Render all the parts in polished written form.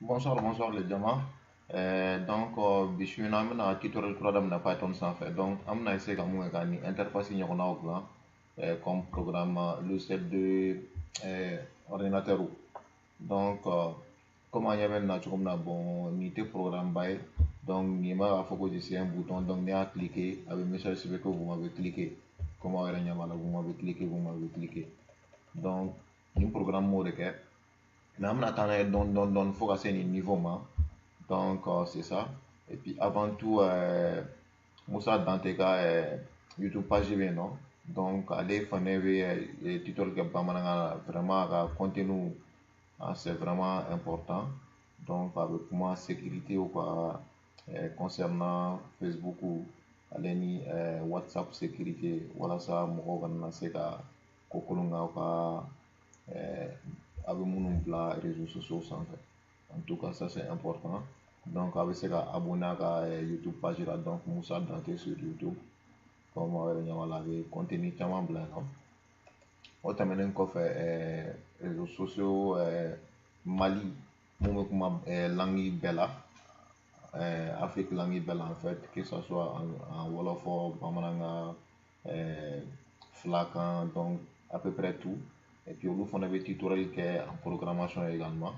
Bonsoir, bonsoir les diamants. Je suis un tutoriel de Python sans fait. Donc, on a essayé de interface comme programme logiciel de ordinateur. Donc, comment il y avait un bon unité programme by. Donc, il m'a fait que j'ai un bouton. Donc, il a cliqué avec le message que vous m'avez cliqué. Comment vous m'avez cliqué, vous m'avez cliqué. Donc, un programme mode mais on attend don faut passer un niveau ma donc c'est ça et puis avant tout Moussa Danteka YouTube page bien non donc allez faire les tutoriels que vraiment contenu c'est vraiment important donc avec moi sécurité ou quoi concernant Facebook ou allez ni WhatsApp sécurité voilà ça moi on a c'est kokolonga ou avec mon plat réseaux sociaux sans fait. En tout cas, ça c'est important. Donc, avec ce cas, abonner à la YouTube page là, donc Moussa Dante sur YouTube. Comme on avait contenu tellement blanc. Autant maintenant qu'on fait réseaux sociaux, Mali, moi, comme langue bella, Afrique langue bella en fait, que ce soit en Wolof, Bamananga, Flacan, donc à peu près tout. Et puis, on avait tutoriel qui est en programmation également.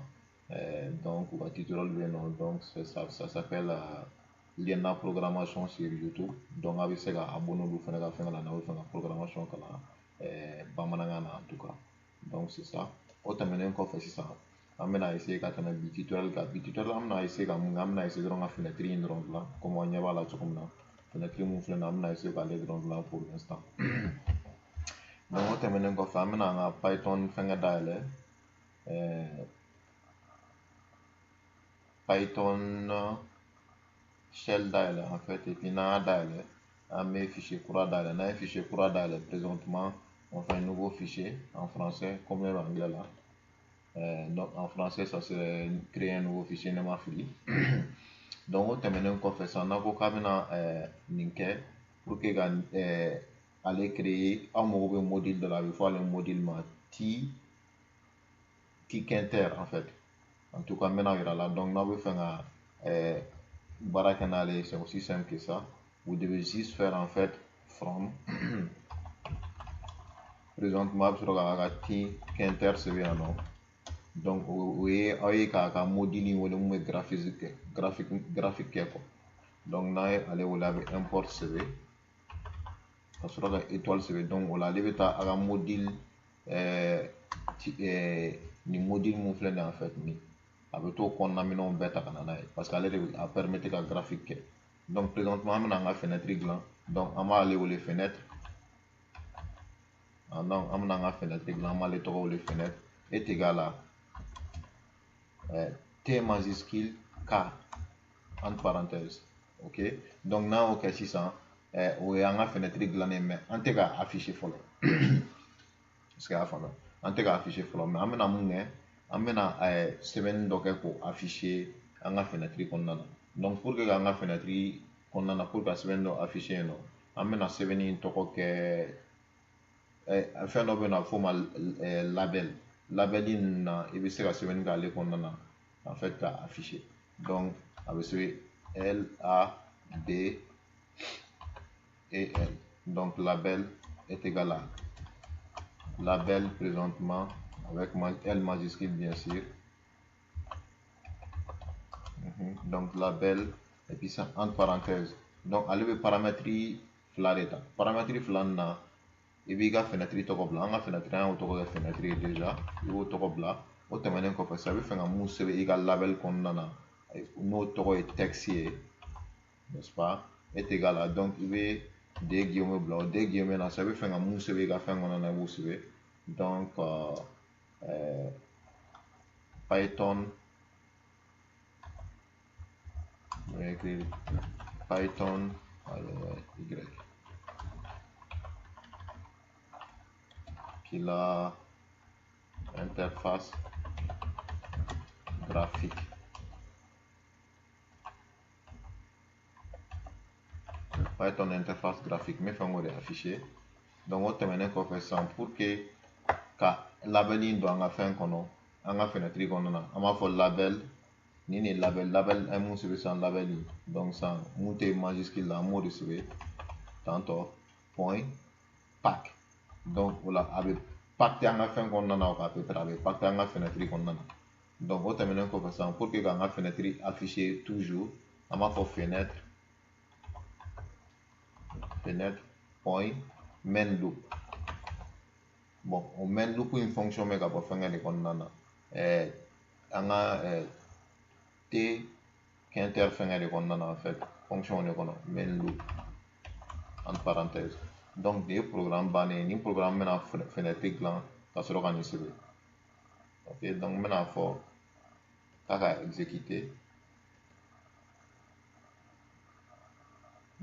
Donc, on va tutoriel non, donc ça s'appelle l'INA programmation sur YouTube. Donc, avec ça, abonné vous faites la programmation que en tout cas. Donc, c'est ça. Autant maintenant qu'on fait ça. On va essayer de faire un tutoriel. On va essayer de faire une fenêtre là. Comme on y va là, comme là. Fenêtre, on va essayer d'aller là pour l'instant. Donc, autant maintenant qu'on fait, on va Python faire dialer. Python shell dialer en fait et puis na dialer on met fichier courant dialer na fichier courant dialer présentement on fait un nouveau fichier en français comme en anglais là donc en français ça serait créer un nouveau fichier nema free donc on termine qu'on fait ça on a vocabulaire ninke pour que aller créer un module de la il faut aller module ma Tkinter en fait en tout cas maintenant il y a là donc on va faire un Barakanale, c'est aussi simple que ça. Vous devez juste faire en fait from. Présentement, sur la Quinter, c'est bien non. Donc, vous voyez, un module ou le graphique quoi. Donc, là, allez, vous l'avez import CV. Parce que étoile CV. Donc, vous l'avez un module, ni module mouflé en fait. Avec tout qu'on a mis en bêta parce qu'elle a permis de graphique. Donc présentement on a une fenêtre là. Donc on va aller où les fenêtres. Donc on a une fenêtre là, on va aller trouver les fenêtres est égal à T majuscule K entre parenthèses. OK. Donc là OK si ça où est une fenêtre là mais on te ga afficher follow. Parce que on te ga afficher follow mais on a mon amena semaine donc pour afficher en fenêtre qu'on a donc pour que en fenêtre qu'on a pour que semaine afficher non amena semaine to que faire no bena formal label in il se la semaine gale qu'on a en fait afficher donc avec ce LABEL donc label est égal à label présentement avec L majuscule bien sûr. Donc label et puis ça entre parenthèses. Donc allez le paramètre flareta. Paramètre flanna et puis la fenêtre toko blanc, la fenêtre un auto la fenêtre déjà, il faut toko blanc. Au terme qu'on fait ça, il fait un mousse égal label qu'on a. Nous toko est texte, n'est-ce pas? Est égal à donc il veut des guillemets blancs, des guillemets là, ça veut faire un mousse égal faire on a mousse. Donc Python je vais écrire Python Y qui la interface graphique. Python interface graphique mais faut on afficher. Donc on termine qu'on fait ça pour que label doit en faire qu'on a fenêtre qu'on a on va faire label ni label un mun sɛbɛn san label in donc san mun tɛ majuscule la an m'o de sɛbɛn tantɔ point pack donc o la a bɛ pacte an ka fɛn kɔnɔna na à peu près a bɛ pacte an ka fenêtre kɔnɔna na donc o tɛmɛnen kɔfɛ san pour que k'an ka fenêtre afficher toujours an b'a fɔ fenêtre point main loop bon o main loop in fonction bɛ ka bɔ fɛnkɛ de kɔnɔna na an ka t qu'inter fɛnkɛ de kɔnɔna na en fait fonction de kɔnɔ main loop entre parenthèses donc nin ye programme bannen ye nin programme bɛna fenêtre dilan ka sɔrɔ ka nin sɛbɛn ok donc n bɛna fɔ k'a ka exécuter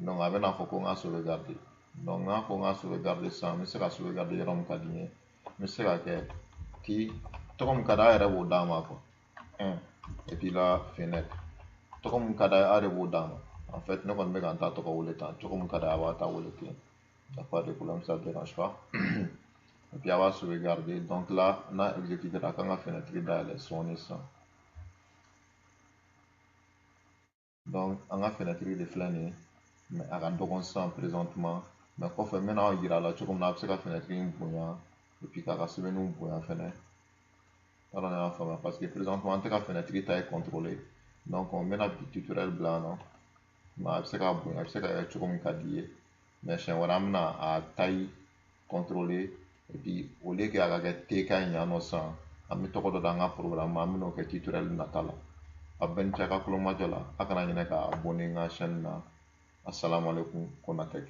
donc a bɛna fɔ ko n ka sauvegarder donc n'a fɔ n ka sauvegarder sisan n bɛ se ka sauvegarder yɔrɔ min ka di n ye n bɛ se ka kɛ ti tɔgɔ min ka d'a yɛrɛ b'o d'a ma quoi 1 et puis la fenêtre tɔgɔ min ka d'a ye a de b'o d'a ma en fait ne kɔni bɛ ka n ta tɔgɔ wele tan tɔgɔ min ka d'a ye a b'a ta wele ten y a pas de problème ça ne dérange pas et puis a b'a sauvegarder donc là n'a exécuté a kan ka fenêtre dayɛlɛ sɔɔni sisan donc an ka fenêtre de filɛ nin ye mais a ka dɔgɔn sisan présentement mais kɔfɛ n bɛna yira a la cogo min na a bɛ se ka fenêtre in bonya et puis k'a ka sɛbɛnniw bonya fɛnɛ yɔrɔ ne y'a faamuya parce que présentement an tɛ ka fenêtre ta ye contrôler donc n bɛna bi tutoriel bila yan nɔ mais a bɛ se ka bonya a bɛ se ka kɛ cogo min ka di i ye mais siɲɛ wɛrɛ an bɛna a taille contrôler et puis au lieu que a ka kɛ t ka ɲi yan nɔ sisan an bɛ tɔgɔ dɔ d'an ka programme ma an bɛn'o kɛ tutoriel nata la a bɛɛ ni cɛ ka kulomajɔ la a kana ɲinɛ ka abonner n ka chaîne na assalamu alaikum Konatec